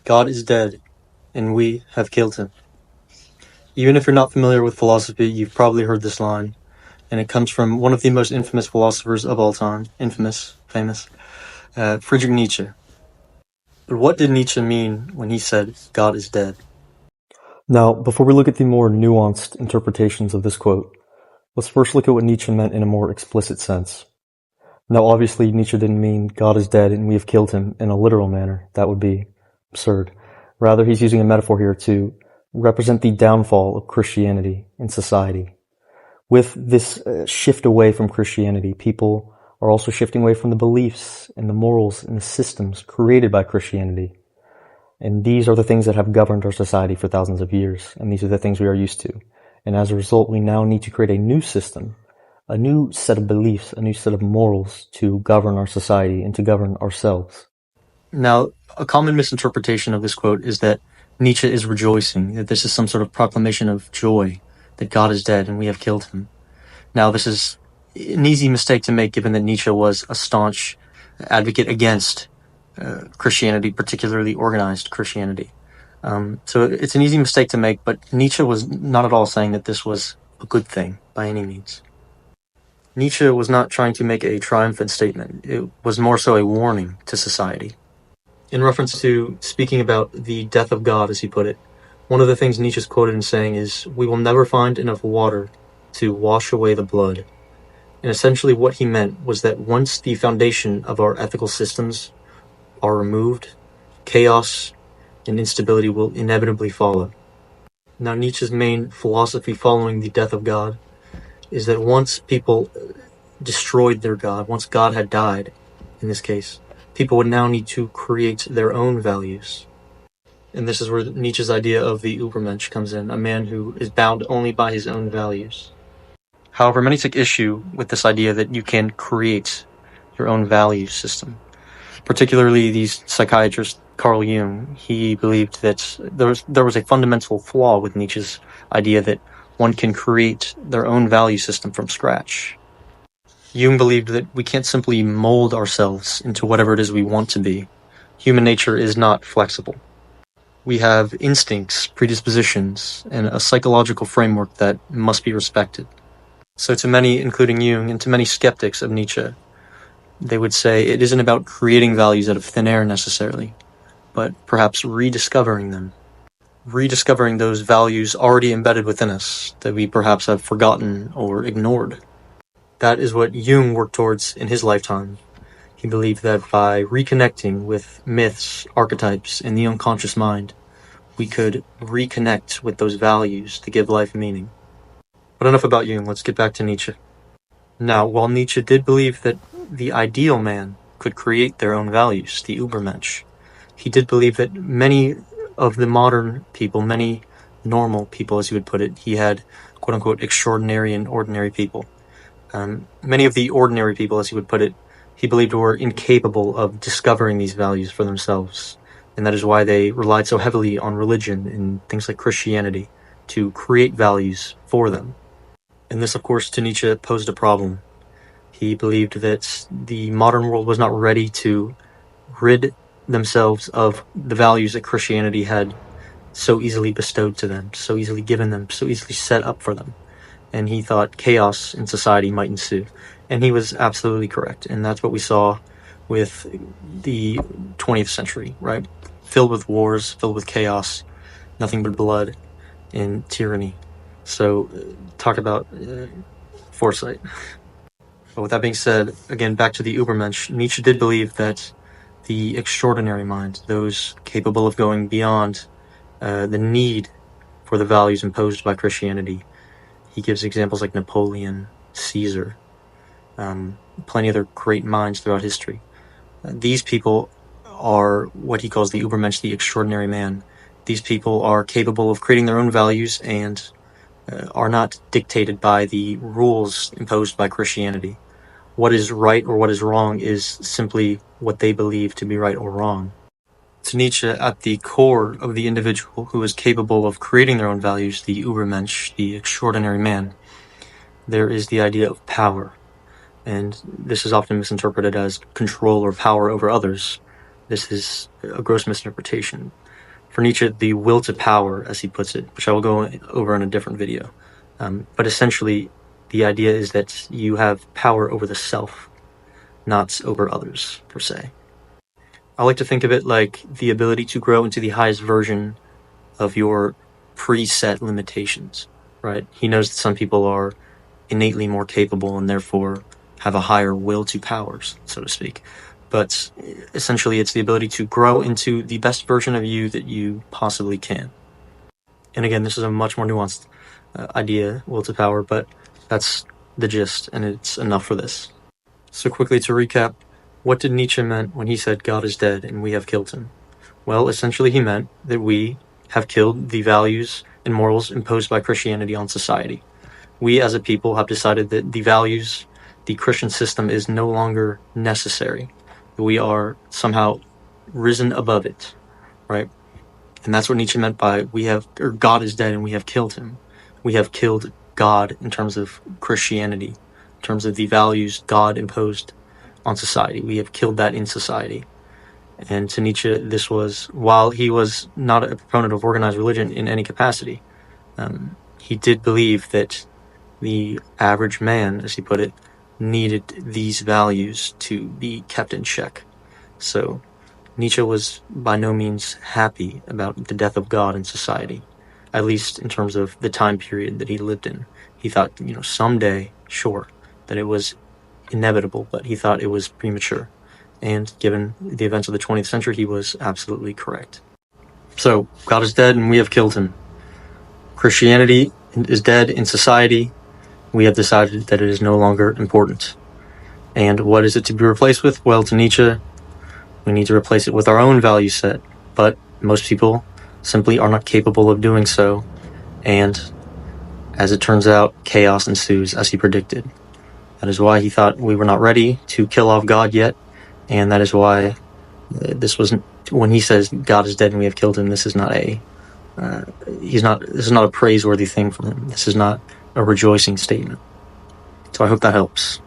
God is dead, and we have killed him. Even if you're not familiar with philosophy, you've probably heard this line, and it comes from one of the most infamous philosophers of all time. Famous, Friedrich Nietzsche. But what did Nietzsche mean when he said, God is dead? Now, before we look at the more nuanced interpretations of this quote, let's first look at what Nietzsche meant in a more explicit sense. Now, obviously, Nietzsche didn't mean God is dead and we have killed him in a literal manner. That would be absurd. Rather, he's using a metaphor here to represent the downfall of Christianity in society. With this shift away from Christianity, people are also shifting away from the beliefs and the morals and the systems created by Christianity. And these are the things that have governed our society for thousands of years, and these are the things we are used to. And as a result, we now need to create a new system, a new set of beliefs, a new set of morals to govern our society and to govern ourselves. Now, a common misinterpretation of this quote is that Nietzsche is rejoicing, that this is some sort of proclamation of joy, that God is dead and we have killed him. Now, this is an easy mistake to make, given that Nietzsche was a staunch advocate against Christianity, particularly organized Christianity. So it's an easy mistake to make, but Nietzsche was not at all saying that this was a good thing by any means. Nietzsche was not trying to make a triumphant statement. It was more so a warning to society. In reference to speaking about the death of God, as he put it, one of the things Nietzsche's quoted in saying is, "We will never find enough water to wash away the blood." And essentially what he meant was that once the foundation of our ethical systems are removed, chaos and instability will inevitably follow. Now, Nietzsche's main philosophy following the death of God is that once people destroyed their God, once God had died, in this case, people would now need to create their own values. And this is where Nietzsche's idea of the Übermensch comes in, a man who is bound only by his own values. However, many take issue with this idea that you can create your own value system. Particularly the psychiatrist Carl Jung. He believed that there was a fundamental flaw with Nietzsche's idea that one can create their own value system from scratch. Jung believed that we can't simply mold ourselves into whatever it is we want to be. Human nature is not flexible. We have instincts, predispositions, and a psychological framework that must be respected. So to many, including Jung, and to many skeptics of Nietzsche, they would say it isn't about creating values out of thin air necessarily, but perhaps rediscovering them. Rediscovering those values already embedded within us that we perhaps have forgotten or ignored. That is what Jung worked towards in his lifetime. He believed that by reconnecting with myths, archetypes, and the unconscious mind, we could reconnect with those values to give life meaning. But enough about Jung, let's get back to Nietzsche. Now, while Nietzsche did believe that the ideal man could create their own values, the Übermensch, he did believe that many of the modern people, many normal people, as he would put it, he had quote-unquote extraordinary and ordinary people. Many of the ordinary people, as he would put it, he believed were incapable of discovering these values for themselves, and that is why they relied so heavily on religion and things like Christianity to create values for them. And this, of course, to Nietzsche posed a problem. He believed that the modern world was not ready to rid themselves of the values that Christianity had so easily bestowed to them, so easily given them, so easily set up for them. And he thought chaos in society might ensue. And he was absolutely correct. And that's what we saw with the 20th century, right? Filled with wars, filled with chaos, nothing but blood and tyranny. So talk about foresight. But with that being said, again, back to the Übermensch, Nietzsche did believe that the extraordinary mind, those capable of going beyond the need for the values imposed by Christianity. He gives examples like Napoleon, Caesar, plenty of other great minds throughout history. These people are what he calls the Übermensch, the extraordinary man. These people are capable of creating their own values and are not dictated by the rules imposed by Christianity. What is right or what is wrong is simply what they believe to be right or wrong. To Nietzsche, at the core of the individual who is capable of creating their own values, the Übermensch, the extraordinary man, there is the idea of power. And this is often misinterpreted as control or power over others. This is a gross misinterpretation. For Nietzsche, the will to power, as he puts it, which I will go over in a different video. But essentially, the idea is that you have power over the self, not over others, per se. I like to think of it like the ability to grow into the highest version of your preset limitations, right? He knows that some people are innately more capable and therefore have a higher will to powers, so to speak. But essentially, it's the ability to grow into the best version of you that you possibly can. And again, this is a much more nuanced idea, will to power, but that's the gist, and it's enough for this. So quickly to recap, what did Nietzsche meant when he said God is dead and we have killed him? Well, essentially he meant that we have killed the values and morals imposed by Christianity on society. We as a people have decided that the values, the Christian system is no longer necessary. We are somehow risen above it, right? And that's what Nietzsche meant by God is dead and we have killed him. We have killed God in terms of Christianity, in terms of the values God imposed on society. We have killed that in society. And to Nietzsche, this was, while he was not a proponent of organized religion in any capacity, he did believe that the average man, as he put it, needed these values to be kept in check. So Nietzsche was by no means happy about the death of God in society, at least in terms of the time period that he lived in. He thought, someday, sure, that it was inevitable, but he thought it was premature. And given the events of the 20th century, he was absolutely correct. So, God is dead and we have killed him. Christianity is dead in society. We have decided that it is no longer important. And what is it to be replaced with? Well, to Nietzsche, we need to replace it with our own value set. But most people simply are not capable of doing so. And as it turns out, chaos ensues, as he predicted. That is why he thought we were not ready to kill off God yet. And that is why this wasn't, when he says God is dead and we have killed him, this is not this is not a praiseworthy thing from him. This is not a rejoicing statement. So I hope that helps.